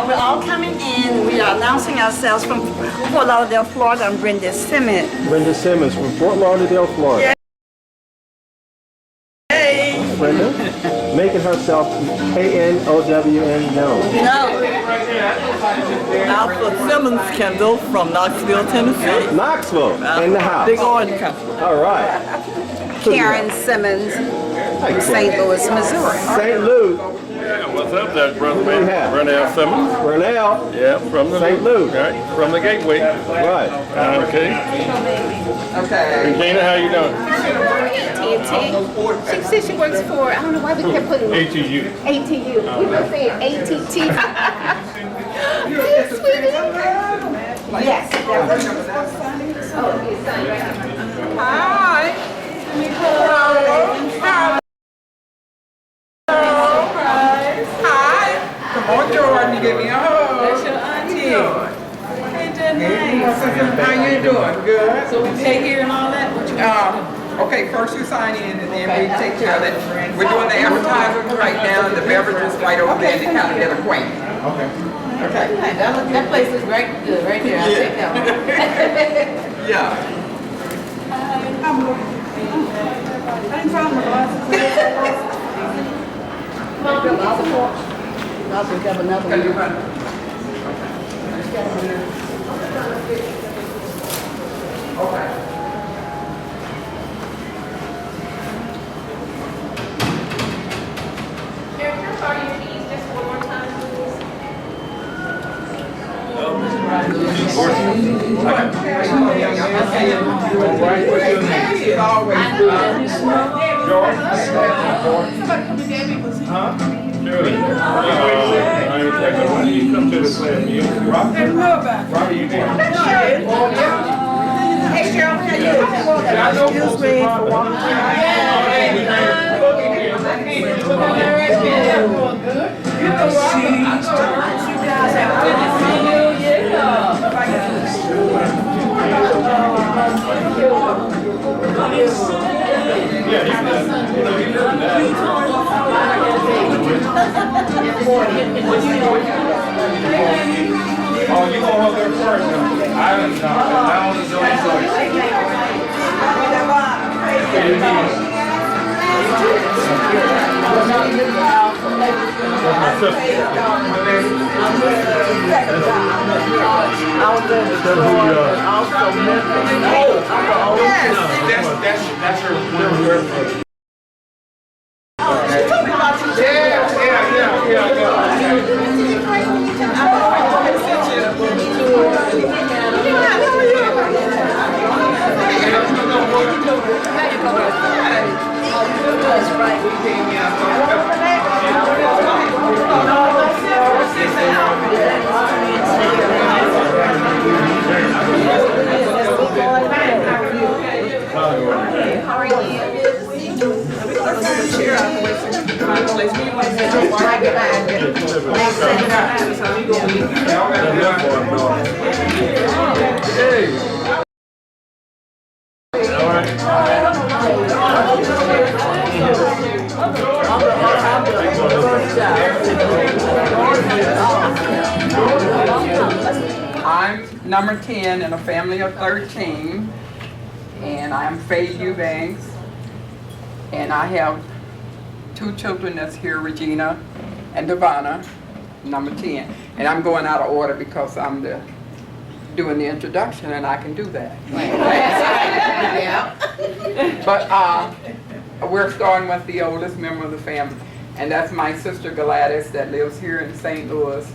we're all coming in. We are announcing ourselves from Fort Lauderdale, Florida. I'm Brenda Simmons. Brenda Simmons from Fort Lauderdale, Florida. Hey! Brenda, making herself K-N-O-W-N known. No. Alpha Simmons Kendall from Knoxville, Tennessee. Knoxville, in the house. Big Orange Country. All right. Karen Simmons from St. Louis, Missouri. St. Louis. Yeah, what's up there, brother? What do we have? Renell Simmons. Burnell. Yeah, from the St. Louis. Right, from the Gateway. Right. Okay. Regina, how you doing? She said she works for, I don't know why we kept putting ATU. ATU. We were saying ATT. Yes, sweetie. Yes. Oh, it's signed right now. Hi. Hi. Come on, Jordan, you give me a hug. That's your auntie. Hey, Denise. How you doing? Good. So we pay here and all that? What you Okay, first you sign in and then we take care of it. We're doing the advertisements right now and the beverages right over there and they kind of get acquainted. Okay. Okay. That place is right good, right there. I'll take that one. Yeah. Okay. You come to the class, you Robbie, you did. Hey, Cheryl, how you doing? Excuse me for walking. Oh, you gonna hold there first? I don't know. I only That's your I'm number 10 in a family of 13, and I'm Faye Eubanks, and I have two children that's here, Regina and Devonna, number 10. And I'm going out of order because I'm doing the introduction and I can do that. But we're starting with the oldest member of the family, and that's my sister Gladys that lives here in St. Louis.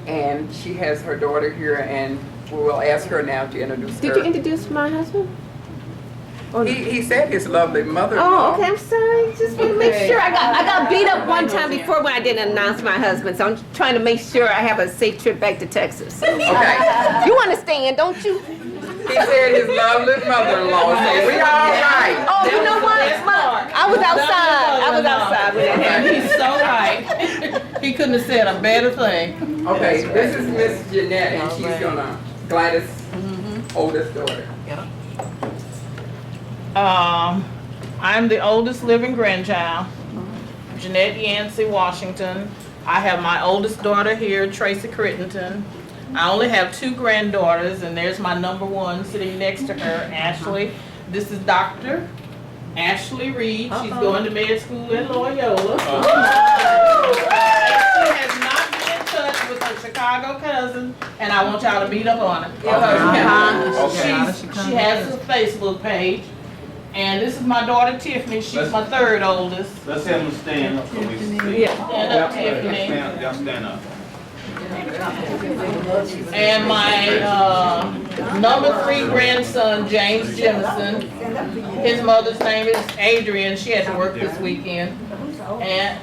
And she has her daughter here, and we will ask her now to introduce her. Did you introduce my husband? He said his lovely mother. Oh, okay, I'm sorry. Just want to make sure. I got beat up one time before when I didn't announce my husband, so I'm trying to make sure I have a safe trip back to Texas. Okay. You understand, don't you? He said his lovely mother-in-law said, we all right. Oh, you know what? I was outside when that happened. He's so right. He couldn't have said a better thing. Okay, this is Miss Jeanette, and she's gonna, Gladys' oldest daughter. I'm the oldest living grandchild, Jeanette Yancey Washington, I have my oldest daughter here, Tracy Crittenton. I only have 2 granddaughters, and there's my number 1 sitting next to her, Ashley. This is Dr. Ashley Reed. She's going to med school at Loyola. She has not been in touch with her Chicago cousin, and I want y'all to beat up on her. She has a Facebook page. And this is my daughter Tiffany. She's my 3rd oldest. Let's have them stand up so we can see. Yeah, stand up, Tiffany. Y'all stand up. And my number 3 grandson, James Jemison. His mother's name is Adrian. She had to work this weekend. And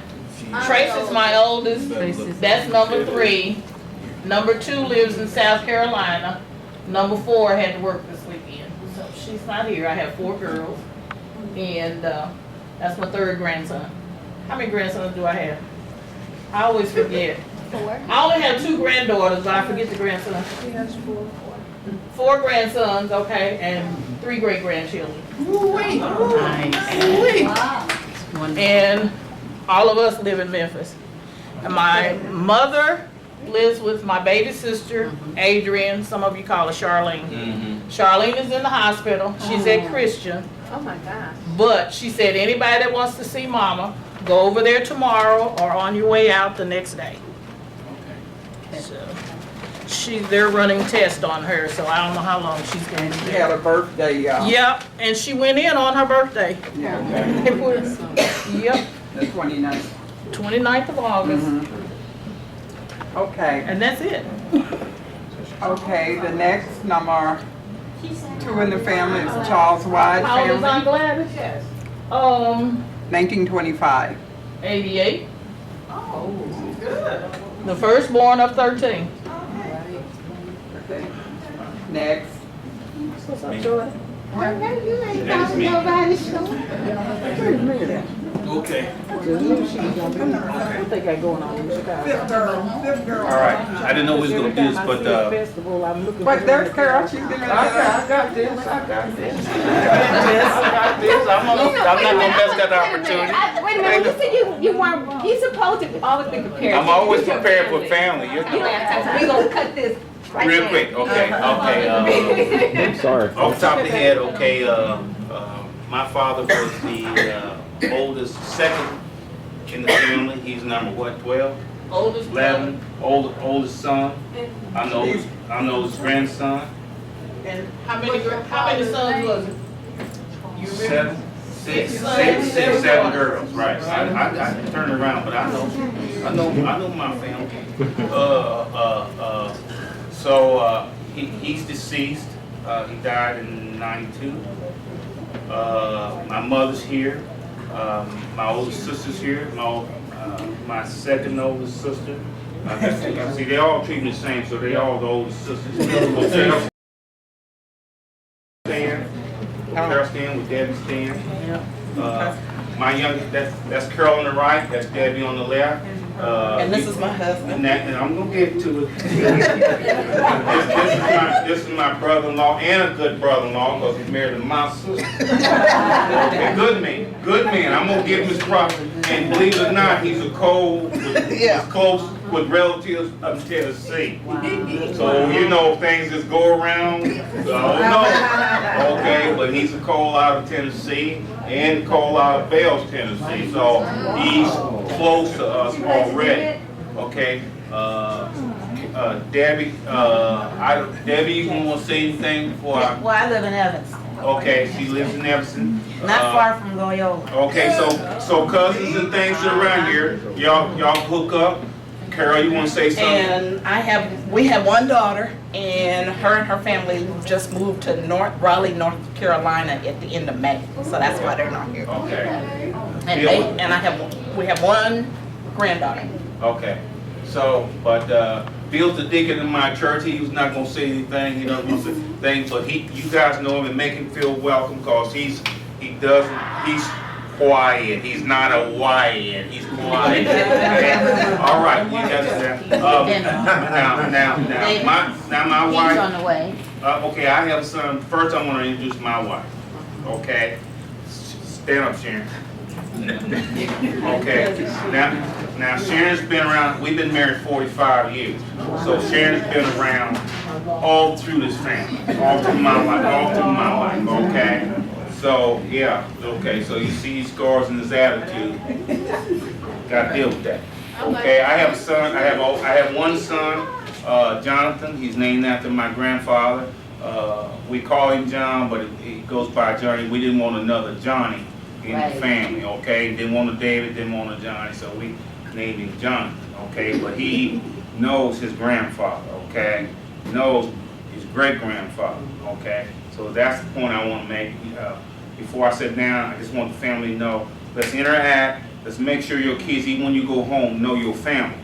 Tracy's my oldest. That's number 3. Number 2 lives in South Carolina. Number 4 had to work this weekend. So she's not here. I have 4 girls. And that's my 3rd grandson. How many grandsons do I have? I always forget. 4. I only have 2 granddaughters, but I forget the grandsons. 4 grandsons, okay, and 3 great-grandchildren. And all of us live in Memphis. And my mother lives with my baby sister, Adrian. Some of you call her Charlene. Charlene is in the hospital. She's at Christian. Oh my gosh. But she said anybody that wants to see Mama, go over there tomorrow or on your way out the next day. So they're running tests on her, so I don't know how long she's going to She be. had a birthday, Yep, and she went in on her birthday. yeah, Yep, the 29th. 29th of August, Okay, and that's it. okay, the next number 2 in the family is Charles Wyatt How old is Aunt family, Gladys? 1925. 88. Oh, good. The firstborn of 13. Okay. Next, What's up, Joy? Okay. I think I going on in Chicago. All right. I didn't know we was gonna do this, but Festival, I'm looking but for there's Carol, she's gonna I got this. I'm not gonna miss that opportunity. Wait a minute, you said you weren't, you supposed to always be prepared. I'm always prepared for family. You You know. we gonna cut this right Real now. quick. Okay. I'm sorry. Off the top of the head, okay. My father was the oldest, 2nd in the family. He's number what? 12. oldest 11, oldest son. I know his grandson. And how many sons was it? You remember? 7 girls, right. I can turn around, but I know my family. So he's deceased. He died in '92. My mother's here. My oldest sister's here. My 2nd oldest sister. See, they all treat me the same, so they all the oldest sisters. Okay. Carol stand with Debbie stand. My youngest, that's Carol on the right, that's Debbie on the left. And this is my husband. And I'm gonna get to it. This is my brother-in-law and a good brother-in-law because he's married to my sister. A good man. I'm gonna give him his props. And believe it or not, he's he's close with relatives of Tennessee. So you know things just go around. Okay, but he's a Cole out of Tennessee and Cole out of Bells, Tennessee. So he's close to us already. Okay. Debbie, Debbie, you want to say anything before I? Well, I live in Evans, Okay, she lives in Evanston. not far from Loyola. Okay, so cousins and things around here, y'all hook up. Carol, you want to say something? And we have 1 daughter, and her family just moved to Raleigh, North Carolina at the end of May. So that's why they're not here. Okay. And we have 1 granddaughter. Okay. So, but Bill's the deacon in my church. He was not gonna say anything. He doesn't want to say things, but you guys know him and make him feel welcome because he's quiet. He's not a Wyatt. He's quiet. Okay. All right, you got that. Now my wife. He's on the way. Okay, I have some. First, I want to introduce my wife. Okay, stand up, Sharon. Okay, now Sharon's been around, we've been married 45 years. So Sharon's been around all through this family, all through my life, okay? So, yeah, okay, so you see his scars and his attitude. Gotta deal with that. Okay, I have a son, I have one son, Jonathan, he's named after my grandfather. We call him John, but he goes by Johnny. We didn't want another Johnny in the family, okay? Didn't want a David, didn't want a Johnny, so we named him Jonathan, okay? But he knows his grandfather, okay? Knows his great-grandfather, okay? So that's the point I want to make. Before I sit down, I just want the family to know, let's interact, let's make sure your kids, even when you go home, know your family.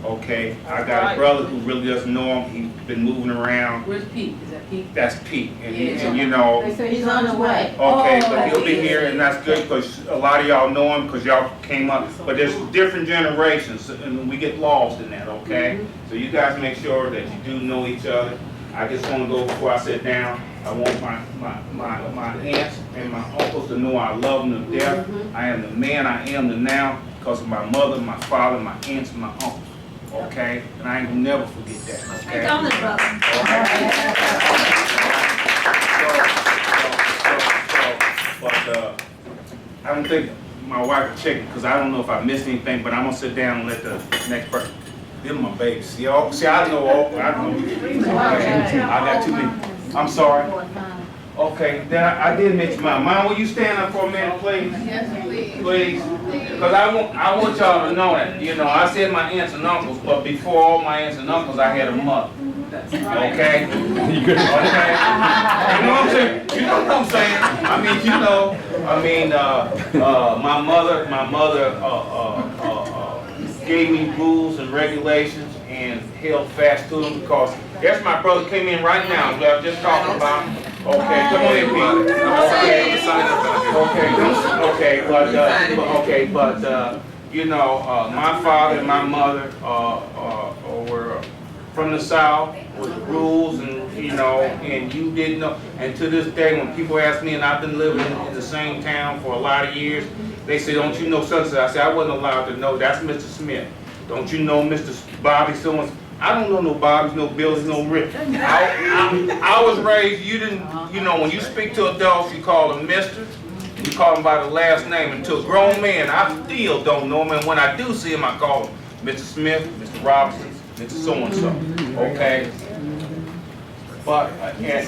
Okay, I got a brother who really doesn't know him. He's been moving around. Where's Pete? Is that Pete? That's Pete, and you know. He's on the way. Okay, but he'll be here, and that's good because a lot of y'all know him because y'all came up. But there's different generations, and we get lost in that. Okay, so you guys make sure that you do know each other. I just want to go before I sit down. I want my aunts and my uncles to know I love them to death. I am the man I am the now because of my mother, my father, my aunts, and my uncles. Okay, and I ain't gonna never forget that. Okay. But I don't think my wife will check it because I don't know if I missed anything. But I'm gonna sit down and let the next person. Them my babies. See, I know. I got too many. I'm sorry. Okay, then I did mention mine. Mom, will you stand up for a minute, please? Yes, please. Please. Because I want y'all to know that, you know, I said my aunts and uncles, but before all my aunts and uncles, I had a mother. Okay? Okay? You know what I'm saying? You know what I'm saying? I mean, you know, my mother gave me rules and regulations and held fast to them because there's my brother came in right now, we were just talking about. Okay, come on in, Pete. But you know, my father and my mother were from the South with rules, and you know, and you didn't know. And to this day, when people ask me, and I've been living in the same town for a lot of years, they say, "Don't you know such?" I say, "I wasn't allowed to know. That's Mr. Smith. Don't you know Mr. Bobby Simmons?" I don't know no Bobbies, no Bills, no Rick. I was raised, you didn't, you know, when you speak to adults, you call them Mr. You call them by the last name. And to a grown man, I still don't know him. And when I do see him, I call him Mr. Smith, Mr. Robinson, Mr. So-and-so. Okay? But, now,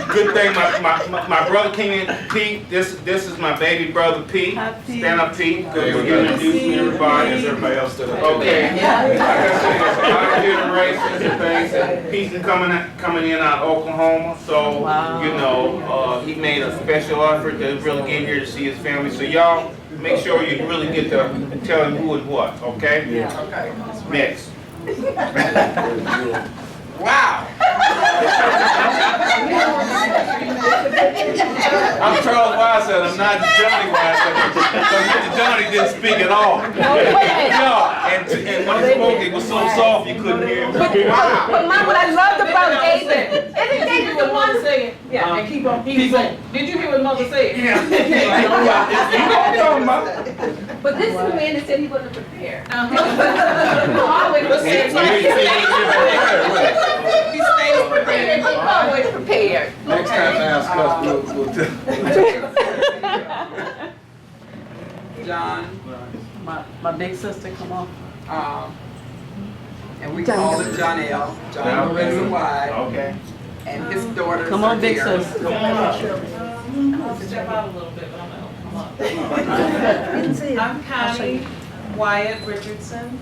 good thing my brother came in, Pete, this is my baby brother, Pete. Stand up, Pete, because you introduced me to everybody. Everybody else stood up. Okay. Like I said, there's a lot of generations and things, and Pete's coming in out of Oklahoma, so, you know, he made a special effort to really get here to see his family. So y'all, make sure you really get to tell him who and what, okay? Okay. Next. Wow. I'm Charles Wyatt, I'm not Johnny Wyatt, because Mr. Johnny didn't speak at all. Yeah, and when he spoke, it was so soft you couldn't hear him. But Mom, what I loved about David, isn't David the one? Yeah, and keep on saying. Did you hear what Mother said? Yeah. You know what I'm talking about. But this is the man that said he wasn't prepared. Always prepared. He stays prepared. He's always prepared. Next time ask us, we'll John, My big sister, come on. and we call him John L. John Marissa Wyatt, Okay. and his daughters Come on, are big here. sister. Come on up. I'll step out a little bit, but I'm gonna come up. I'm Connie Wyatt Richardson,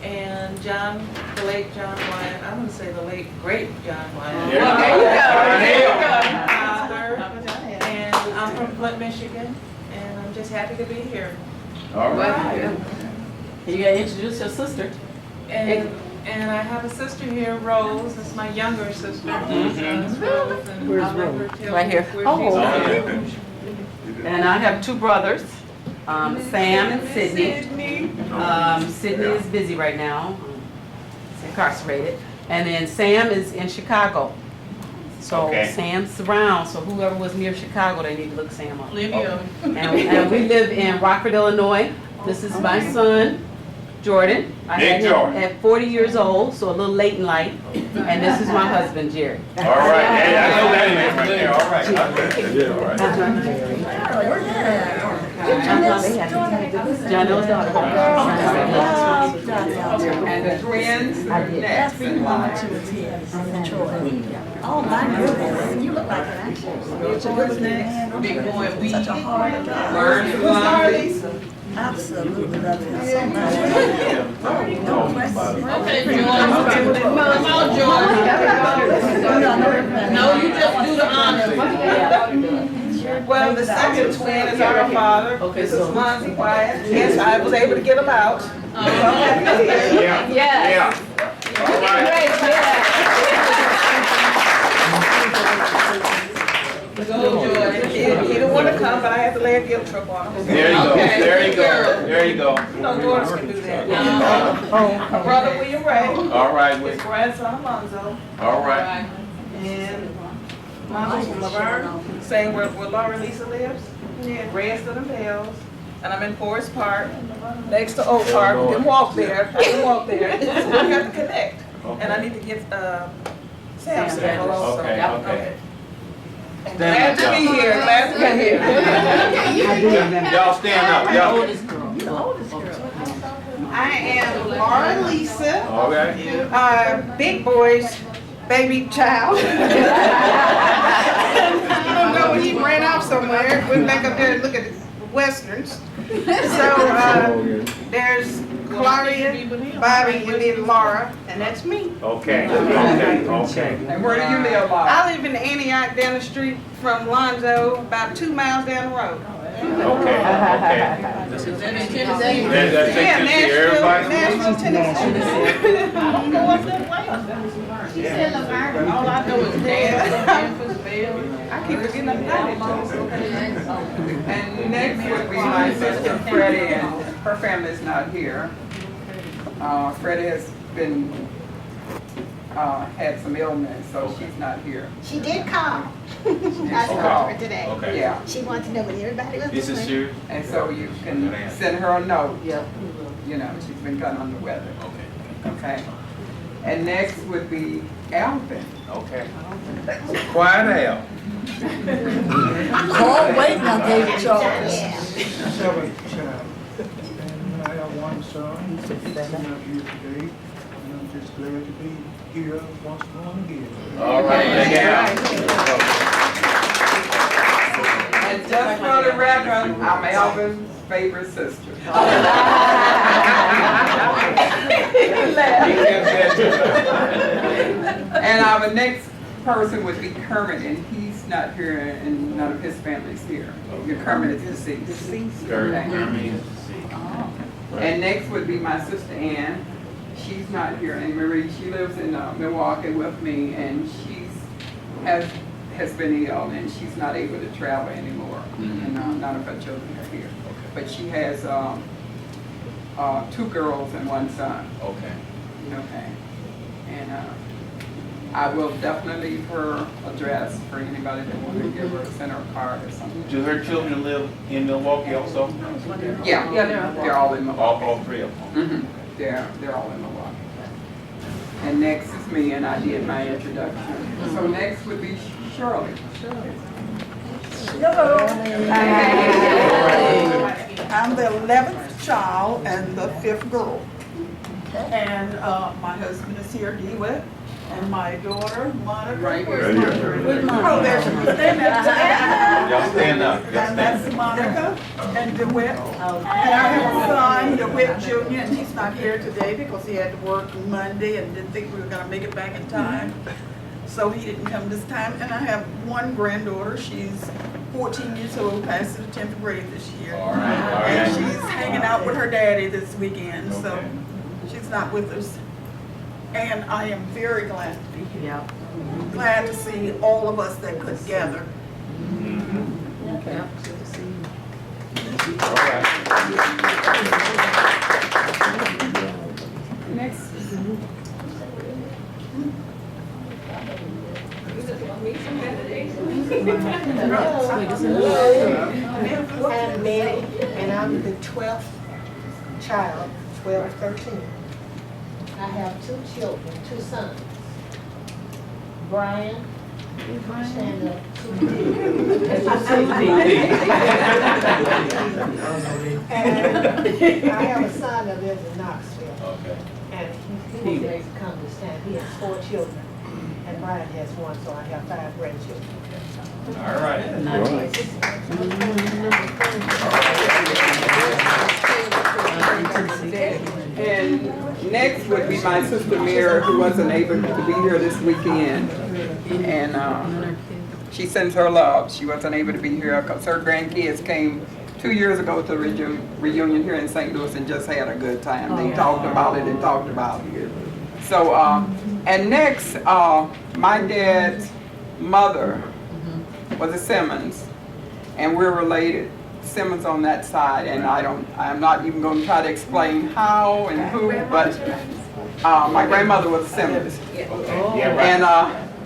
and John, the late John Wyatt, I'm gonna say the late great John Wyatt. There you go. Father, and I'm from Flint, Michigan, and I'm just happy to be here. All right. You gotta introduce your sister. And I have a sister here, Rose, that's my younger sister. Rose, and Where's I'll let her Rose? tell Right you here. where Oh, she's okay. And I have two brothers, Sam and Sydney. Sydney is busy right now. He's incarcerated. And then Sam is in Chicago. So Okay. Sam's around, so whoever was near Chicago, they need to look Sam up. Livia. And we live in Rockford, Illinois. This is my son, Jordan. I Big had him Jordan. at 40 years old, so a little late in life. And this is my husband, Jerry. All right, hey, I know that name right there, all right. All right. John's daughter. And the twins are next in line. Oh my goodness, you look like an actor. What's next? Big boy, we. Such a hard job. Learn to love it. Absolutely love him so much. No question. Okay, George. Come on, George. No, you just do the honors. Well, the second twin is our father. Okay, This is so- Monty Wyatt. Yes, I was able to get him out. Yeah, yeah. All right. Go, George. He didn't want to come, but I had to lay a guilt trip on him. There you go, Okay. there you go, there you go. No daughters can do that. Uh-huh. Brother William Ray, All right, his with, grandson Alonzo, all right. and Mama from Laverne, same where Laura Lisa lives, in Redstone and Bells. And I'm in Forest Park, next to Oak Park. You can walk there. I can walk there. We have to connect. And I need to get Sam sample also. Okay, okay. Glad to be here. Glad to be here. Y'all stand up, y'all. I am Laura Lisa, All right. Big Boy's baby child. I don't know, he ran off somewhere, went back up there to look at the westerns. So, there's Claudia, Bobby, and then Laura, and that's me. Okay, okay, okay. And where do you live, Laura? I live in Antioch, down the street from Lonzo, about 2 miles down the road. Okay, okay. Is that in Tennessee? That's Yeah, Tennessee, everybody. Nashville, Tennessee. I don't know what's that way. All I know is dance, Memphis, Bellevue. I keep forgetting I'm not in And next would be my sister Freddie, and her family's not here. Freddie has been, had some illness, so she's not here. She did call. I Okay. spoke to her today. Okay. Yeah, She wanted to know what everybody was This is doing. serious? and so you can send her a note. Yeah. You know, she's been kind of under the weather. Okay, Okay. And next would be Alvin. okay. Quiet Al. Oh, wait now, David Charles. Yeah. Seventh child. And I have one son, he's not here today, and I'm just glad to be here once more again. All right, thank you. And just for the record, I'm Alvin's favorite sister. And our next person would be Kermit, and he's not here, and none of his family's here. Your Kermit is deceased. Okay. And next would be my sister Ann. She's not here, and Marie, she lives in Milwaukee with me, and has been ill, and she's not able to travel anymore. And none of her children are here. But she has 2 girls and 1 son. Okay. Okay. And I will definitely leave her address for anybody that wants to give her, send her a card or something. Do her children live in Milwaukee also? Yeah, they're all in Milwaukee. All 3 of them? They're all in Milwaukee. And next is me, and I did my introduction. So next would be Shirley. Hello. I'm the 11th child and the 5th girl. And my husband is here, DeWitt, and my daughter, Monica. Right here. Where's Monica? Oh, there she is. Stand up. Y'all stand up. Y'all And stand that's up. Monica and DeWitt. And I have a son, DeWitt Jr., and he's not here today because he had to work Monday and didn't think we were gonna make it back in time. So he didn't come this time. And I have one granddaughter, she's 14 years old, passing the 10th grade this year. All right, all And right. she's hanging out with her daddy this weekend, so Okay. she's not with us. And I am very glad to be here. Yeah. Glad to see all of us that could gather. Okay. All right. Next. I'm Mary, and I'm the 12th child, 12 of 13. I have 2 children, 2 sons. Brian, stand up. And I have a son that lives in Knoxville. Okay. And he was ready to come to stand. He has 4 children. And Brian has 1, so I have 5 grandchildren. All right. And next would be my sister Mary, who wasn't able to be here this weekend. And she sends her love. She wasn't able to be here because her grandkids came 2 years ago to the reunion here in St. Louis and just had a good time. They talked about it and talked about it. So, and next, my dad's mother was a Simmons, and we're related. Simmons on that side, and I'm not even going to try to explain how and who, but my grandmother was a Simmons. Okay. Yeah, right. And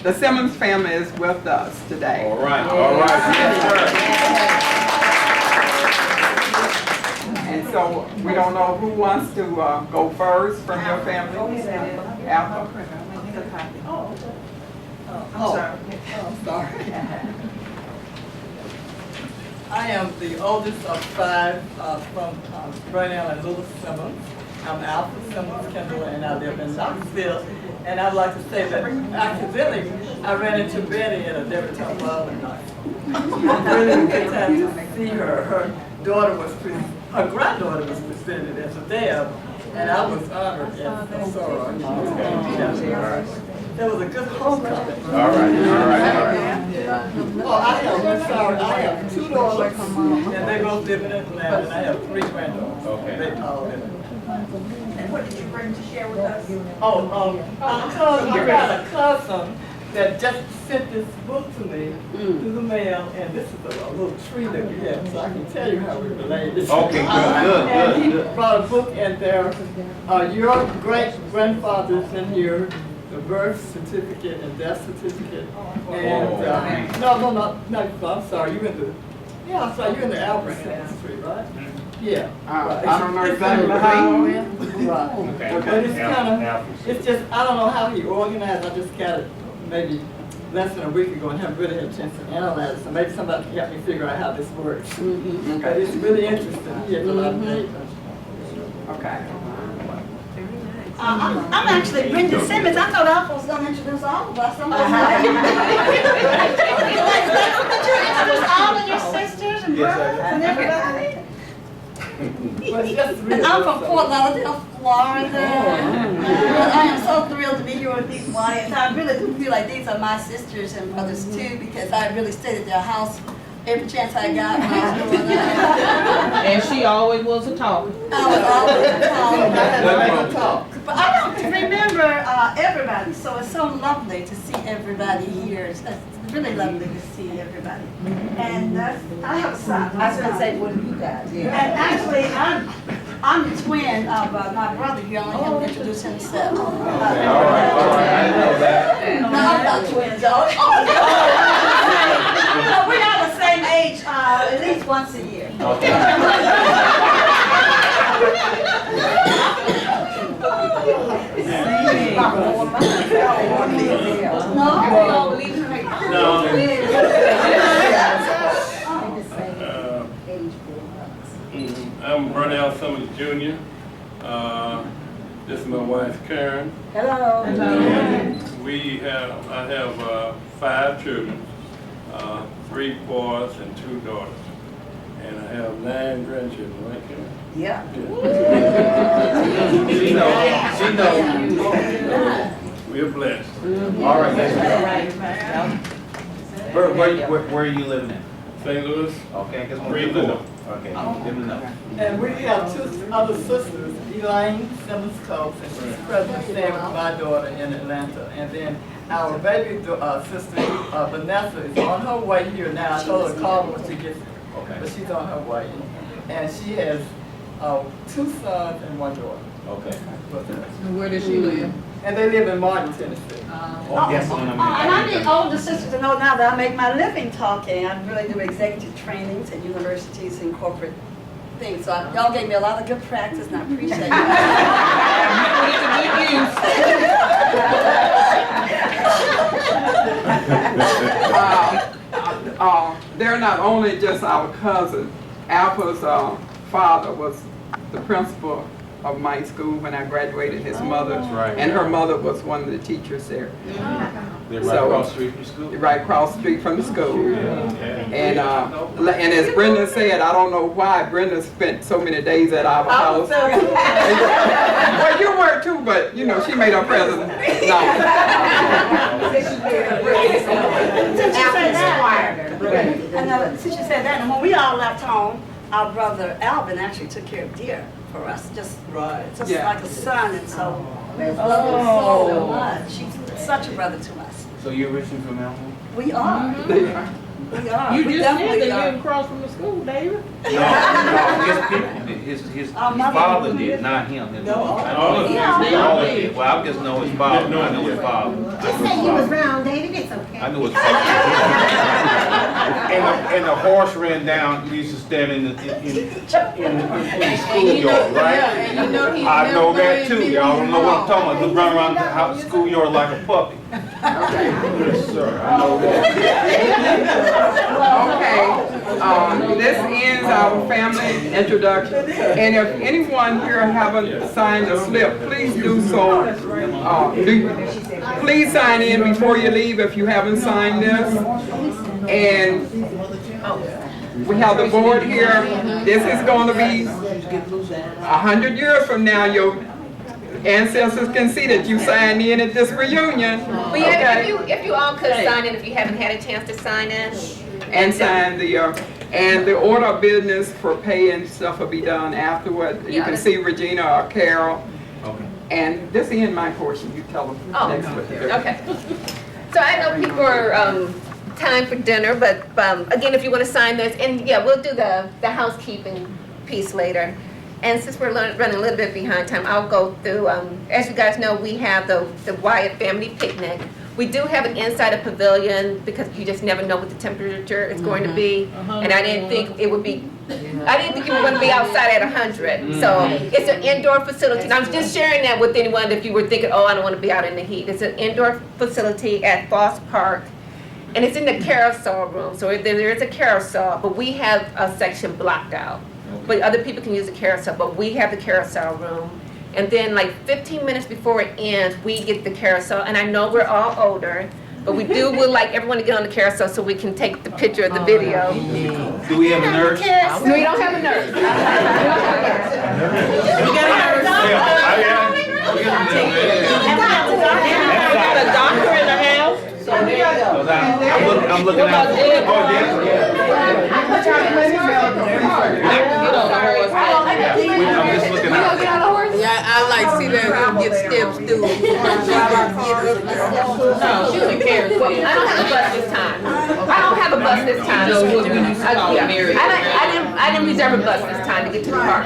the Simmons family is with us today. All right. All right. And so we don't know who wants to go first from your family. Alpha. I'm sorry. I am the oldest of 5 from Burnell and Little Simmons. I'm Alpha Simmons Kendall, and I live in Knoxville. And I'd like to say that accidentally I ran into Betty at a debutante ball in Knoxville. I really had a good time to see her. Her daughter was her granddaughter was presented as a deb, and I was honored as soror. It was a good homecoming. All right. Oh, I'm sorry, I have 2 daughters, and they both live in Atlanta, and I have 3 granddaughters. Okay. They all live in Atlanta. And what did you bring to share with us? I got a cousin that just sent this book to me through the mail, and this is a little tree that we have, so I can tell you how we related. Okay, good. And he brought a book, and there, your great-grandfather's in here, the birth certificate and death certificate, and, no, I'm sorry, you're in the Albert Street, right? Yeah. I don't know exactly how. Right. But it's kind of, it's just, I don't know how he organized, I just got it maybe less than a week ago and haven't really had a chance to analyze it, so maybe somebody can help me figure out how this works. But it's really interesting, he has a lot of data. Okay. I'm actually Brenda Simmons. I thought Alpha was going to introduce all of us. Would you introduce all of your sisters and brothers and everybody? And I'm from Fort Lauderdale, Florida. I am so thrilled to be here with these Wyatts. I really do feel like these are my sisters and brothers too, because I really stayed at their house every chance I got when I was growing up. And she always was a talker. I was always a talker. But I don't remember everybody, so it's so lovely to see everybody here. It's really lovely to see everybody. And I have a son. I was going to say, what do you got? And actually, I'm the twin of my brother here. I'll let him introduce himself. All right. I didn't know that. No, I'm not twins, though. No, we are the same age at least once a year. I'm Burnell Summers Jr. This is my wife Karen. Hello. I have 5 children, 3 boys and 2 daughters. And I have 9 grandchildren, right, Karen? Yeah. She knows. We're blessed. All right. Where are you living in? St. Louis. Okay, because okay, give me know. And we have 2 other sisters, Elaine Simmons Coates, and she's presently staying with my daughter in Atlanta. And then our baby sister, Vanessa, is on her way here now. I told her to call her when she gets here. Okay. But she's on her way. And she has 2 sons and 1 daughter. Okay. And where does she live? And they live in Martin, Tennessee. Yes, And I need older sisters to know now that I make my living talking. I really do executive trainings at universities and corporate things. So y'all gave me a lot of good practice, and I appreciate it. They're not only just our cousin. Alpha's father was the principal of my school when I graduated. His mother, right. And her mother was one of the teachers there. They're right across the street from school? Right across the street from the school. Yeah. And as Brenda said, I don't know why Brenda spent so many days at our house. Well, you were too, but you know, she made her presence known. Since you said that, and when we all left home, our brother Alvin actually took care of deer for us, just like a son, and so we love him so much. He's such a brother to us. So you're originally from Alpha? We are. We are. You We just said definitely that you are. live across from the school, David. No, his mother father did, not him. His all of father did. Well, I just know his father. I know his father. Just say you was wrong, David, it's okay. I knew his father. And the horse ran down, he used to stand in the schoolyard, right? I know that too, y'all don't know what I'm talking about, he run around the schoolyard like a puppy. Yes, sir, I know that. Okay, this ends our family introduction. And if anyone here haven't signed a slip, please do so. Please sign in before you leave if you haven't signed this. And we have the board here. This is going to be 100 years from now. Your ancestors can see that you signed in at this reunion. But yeah, if you all could sign in if you haven't had a chance to sign in. And sign the order of business for pay and stuff will be done afterward. You can see Regina or Carol. Okay. And this ends my portion. You tell them next what to do. Okay. So I know people are time for dinner, but again, if you want to sign this, and yeah, we'll do the housekeeping piece later. And since we're running a little bit behind time, I'll go through, as you guys know, we have the Wyatt family picnic. We do have an inside a pavilion because you just never know what the temperature is going to be. And I didn't think it would be, I didn't think you were going to be outside at 100. So it's an indoor facility. And I was just sharing that with anyone if you were thinking, oh, I don't want to be out in the heat. It's an indoor facility at Foss Park. And it's in the carousel room. So there is a carousel, but we have a section blocked out. But other people can use the carousel, but we have the carousel room. And then like 15 minutes before it ends, we get the carousel. And I know we're all older, but we would like everyone to get on the carousel so we can take the picture of the video. Do we have a nurse? No, we don't have a nurse. We got a doctor in the house. So there you go. I'm looking out. I'm just looking out. Yeah, I like see that get steps through. No, she doesn't care. I don't have a bus this time. I didn't reserve a bus this time to get to the park.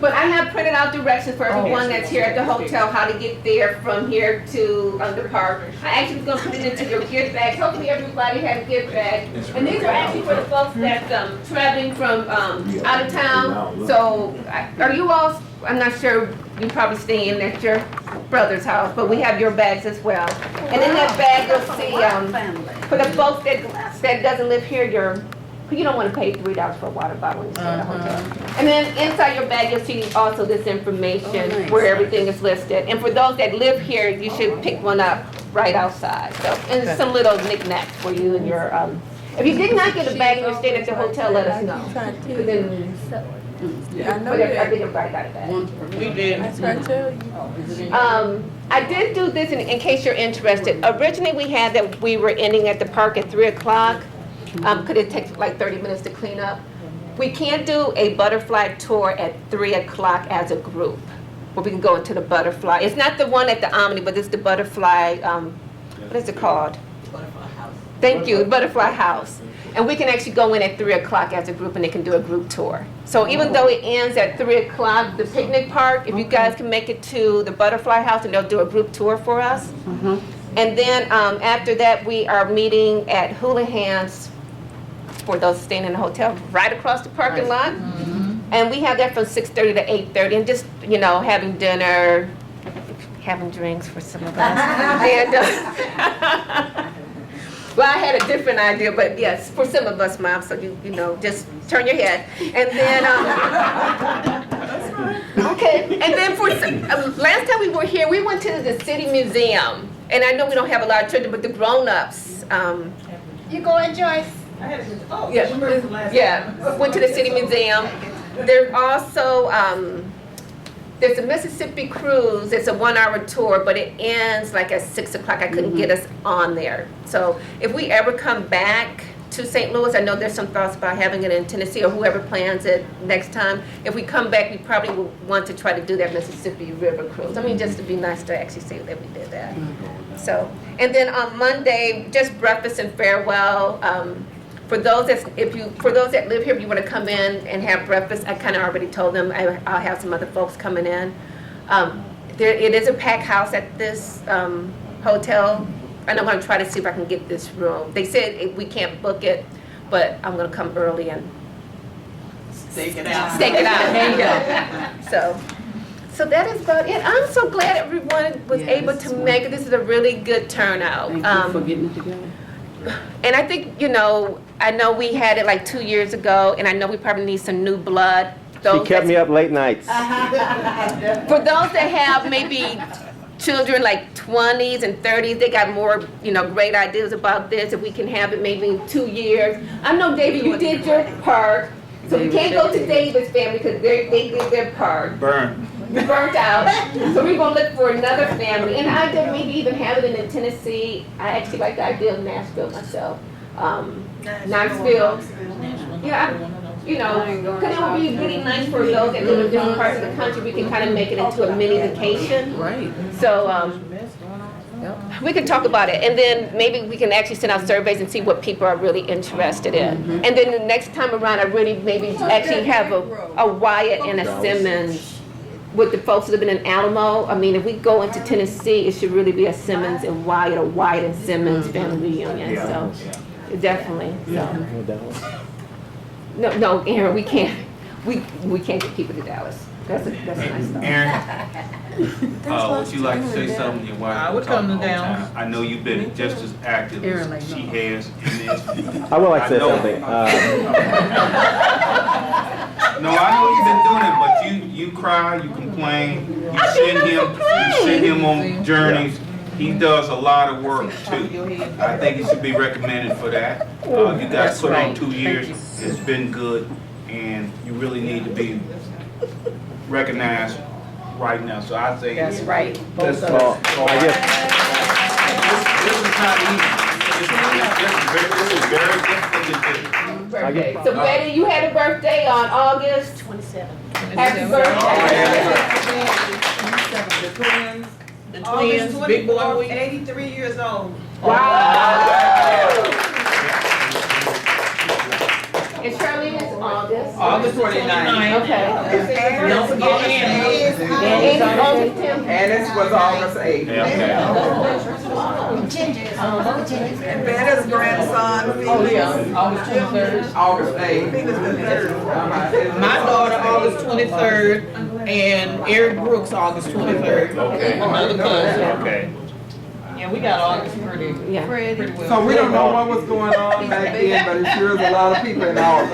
But I have printed out directions for everyone that's here at the hotel, how to get there from here to the park. I actually was gonna put it into your gift bags. Hopefully everybody has gift bags. And these are actually for the folks that's traveling from out of town. So are you all, I'm not sure, you probably staying at your brother's house, but we have your bags as well. And in that bag you'll see, for the folks that doesn't live here, you don't want to pay $3 for a water bottle when you stay at a hotel. And then inside your bag, you'll see also this information where everything is listed. And for those that live here, you should pick one up right outside. So, and some little knickknacks for you and your, if you did not get a bag and you're staying at the hotel, let us know. Yeah, I know I think everybody got a bag. We did. I did do this in case you're interested. Originally, we had that we were ending at the park at 3 o'clock. Could it take like 30 minutes to clean up? We can't do a butterfly tour at 3 o'clock as a group, where we can go into the butterfly. It's not the one at the Omni, but it's the butterfly, what is it called? Thank you, Butterfly House. And we can actually go in at 3 o'clock as a group and they can do a group tour. So even though it ends at 3 o'clock, the picnic park, if you guys can make it to the Butterfly House and they'll do a group tour for us. And then after that, we are meeting at Houlihan's for those staying in the hotel right across the parking lot. And we have that from 6:30 to 8:30 and just, you know, having dinner, having drinks for some of us. And, well, I had a different idea, but yes, for some of us, Mom, so you know, just turn your head. And then, okay, and then for, last time we were here, we went to the City Museum. And I know we don't have a lot of children, but the grown-ups. You going, Joyce? Yeah, went to the City Museum. There's also, there's a Mississippi cruise. It's a 1-hour tour, but it ends like at 6 o'clock. I couldn't get us on there. So if we ever come back to St. Louis, I know there's some thoughts about having it in Tennessee or whoever plans it next time. If we come back, we probably will want to try to do that Mississippi River cruise. I mean, just to be nice to actually say that we did that. So, and then on Monday, just breakfast and farewell. For those that live here, if you want to come in and have breakfast, I kind of already told them I'll have some other folks coming in. It is a packed house at this hotel, and I'm going to try to see if I can get this room. They said we can't book it, but I'm going to come early and Stake it out. Stake it out. There you go. So that is about it. I'm so glad everyone was able to make it. This is a really good turnout. Thank you for getting it together. And I think, you know, I know we had it like 2 years ago, and I know we probably need some new blood. She kept me up late nights. For those that have maybe children like 20s and 30s, they got more, you know, great ideas about this. If we can have it maybe in 2 years. I know, David, you did your part. So we can't go to David's family because they did their part. Burn. Burnt out. So we're going to look for another family. And I did maybe even have it in Tennessee. I actually like the idea of Nashville myself. Knoxville. Yeah, you know, because it would be really nice for those that live in different parts of the country. We can kind of make it into a mini vacation. Right. So we can talk about it. And then maybe we can actually send out surveys and see what people are really interested in. And then the next time around, I really maybe actually have a Wyatt and a Simmons with the folks living in Alamo. I mean, if we go into Tennessee, it should really be a Simmons and Wyatt, or Wyatt and Simmons family reunion. So definitely. So. No, Aaron, we can't. We can't get people to Dallas. That's a nice stuff. Aaron, would you like to say something? Your wife I would come to Dallas. I know you've been just as active as she has in this. I would like to say something. No, I know you've been doing it, but you cry, you complain, you send him on journeys. He does a lot of work too. I think he should be recommended for that. You guys put on 2 years. It's been good, and you really need to be recognized right now. So I say That's right. This is not easy. This is very difficult to do. Birthday. So Betty, you had a birthday on August 27th. Happy birthday. The twins, big boy week. 83 years old. Wow. And Charlene is August. August 29th. Okay. Don't forget Annie. And August 10th. Annis was August 8th. And Betty's grandson, Felix. August 23rd. August 8th. Felix the third. My daughter, August 23rd, and Eric Brooks, August 23rd. Okay. Another cousin. Okay. Yeah, we got August pretty Yeah. well. So we don't know what was going on back then, but it sure is a lot of people in August.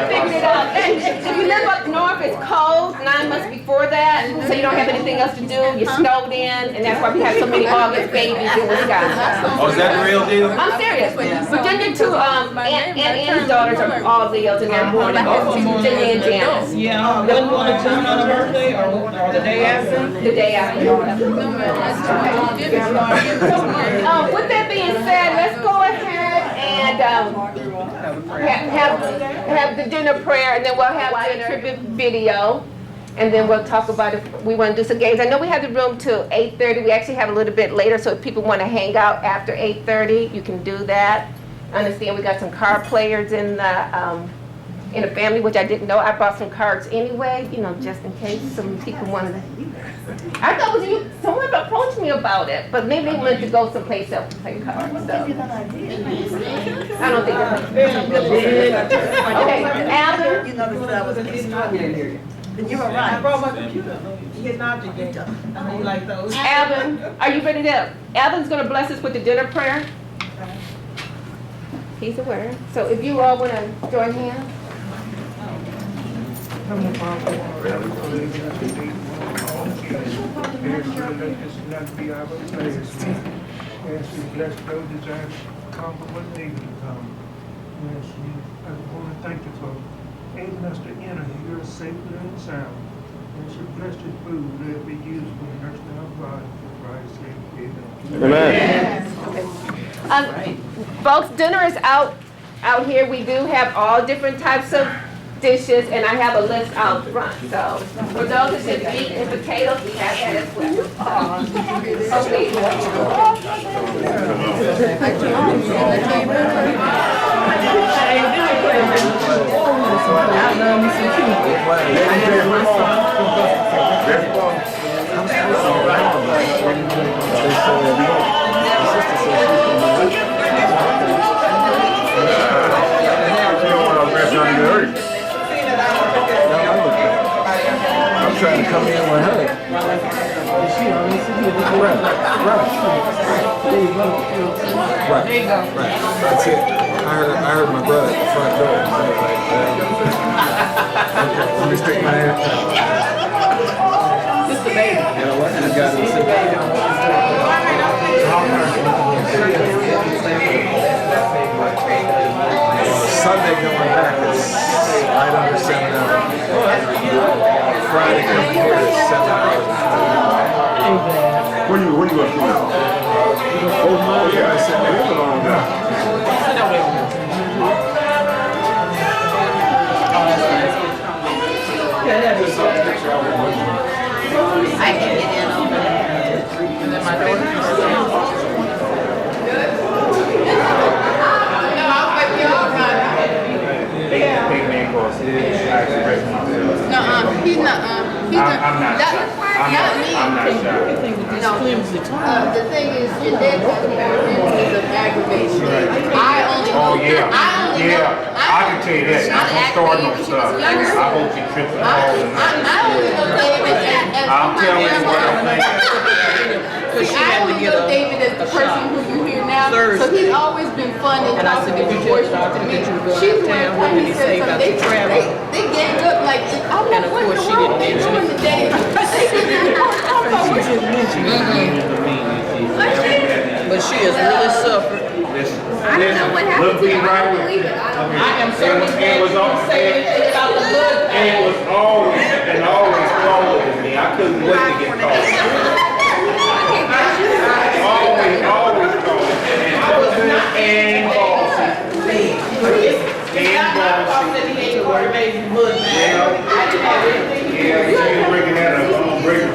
Figured it out. And if you live up north, it's cold 9 months before that, so you don't have anything else to do. You're snowed in, and that's why we have so many August babies in Wisconsin. Oh, is that the real deal? I'm serious. Virginia too. Aunt Anne's daughters are all Leos, and they're born in Virginia and Janice. Yeah, wasn't one of June on her birthday or the day after? The day after. With that being said, let's go ahead and have the dinner prayer, and then we'll have the tribute video. And then we'll talk about if we want to do some games. I know we have the room till 8:30. We actually have a little bit later, so if people want to hang out after 8:30, you can do that. I understand we got some card players in the family, which I didn't know. I brought some cards anyway, you know, just in case some people wanted to. I thought it was you. Someone approached me about it, but maybe they wanted to go someplace else to play cards. So. I don't think that's okay. Alvin? You know, I was struggling. You were I right. brought my computer. His object. I know you like those. Alvin, are you ready to? Alvin's going to bless us with the dinner prayer. He's aware. So if you all want to join hands. Heavenly Father, let this not be our place. As you bless those that have come from what they can come. Yes, I want to thank you for aiding us to enter here safely and sound. As you bless this food, let it be used for the nourishment of our body. For Christ's sake, amen. Okay. Folks, dinner is out here. We do have all different types of dishes, and I have a list out front. So for those that just meat and potatoes, we have that as well. I'm trying to come in with her. Right. That's it. I heard my brother at the front door. I was like, okay, let me stick my hand. Just the baby. You know what? You got to sit down. Sunday going back is right under 7 hours. Friday coming here is 7 hours. When you going to do now? Oh, yeah, I said that was a long time. I can get in over there. And then my daughter. No, he's not, I'm not shy. not me. I'm not shy. No, the thing is, your dad talking about memories of aggravation. I only know, Oh, yeah. I only know. Yeah, I can tell you that. I'm gonna start no stuff. I hope you trip and fall. I only know David as I'm telling you what I'm thinking. See, I only know David as the person who you hear now, so he's always been fun and talking and worship to me. She's the one who said something. They ganged up like, I'm like, what in the world they doing today? But she has really suffered. I don't know what happened to her. I don't believe it. I am certainly glad you didn't say anything about the blood. And it was always calling me. I couldn't wait to get called. Always calling. And bossy. Yeah, you ain't breaking that up. I'm gonna break it.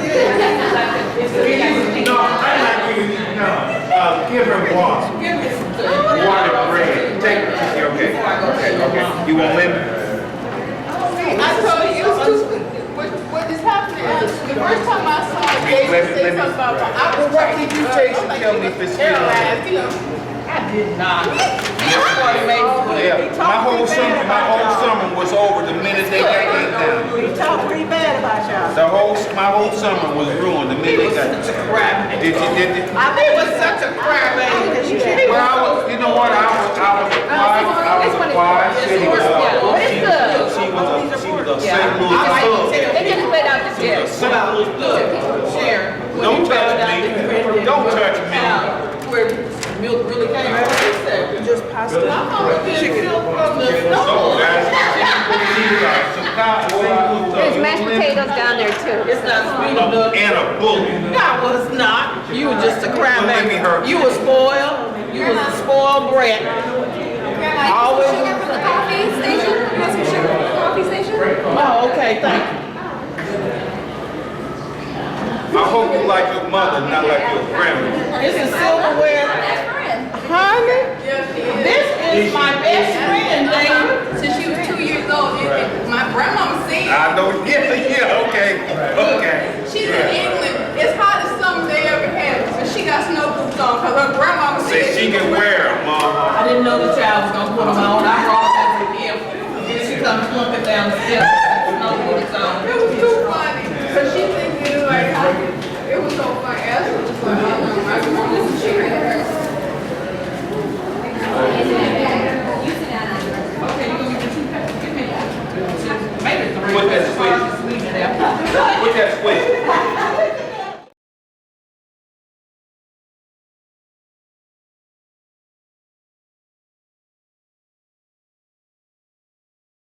No, I'm not giving you, no. Give her water. Water and bread. Take it. Okay. You want lemon? I told you, it was too, what is happening is, the first time I saw David say something about, I was What did you taste and tell me if it's sweet or not? I did not. Yeah, my whole summer was over the minute they got me down. He talked pretty bad about y'all. My whole summer was ruined the minute they got me. Did you? I think it was such a cry, baby. Well, you know what? I was quiet. She was a St. Louis thug. They just went out to jail. St. Louis thug. Don't touch me. Don't touch me. Where milk really came out. Just pasta. Chicken. There's mashed potatoes down there too. It's not sweet enough. And a bullet. No, I was not. You were just a Don't let me hurt crybaby. You were spoiled. You was a spoiled brat. Always. sugar from the coffee station? You want some sugar from the coffee station? Oh, okay, thank you. I hope you like your mother, not like your grandmother. This is silverware. Honey, this is my best friend, Dana. Since she was 2 years old, my grandmama said. I know, yeah, okay. She's in England. It's hottest summer they ever had. So she got snow boots on because her grandmama Say said she can wear them, Mama. I didn't know the child was gonna put them on. I brought them as a gift. Then she comes plumping down the steps with no boots on. it was too funny. So she thinking it was like, it was so funny. Esther was like, oh no, my grandma was cheering her. Okay, you gonna get your 2 packs? Give me maybe 3. Put that switch. Put that switch.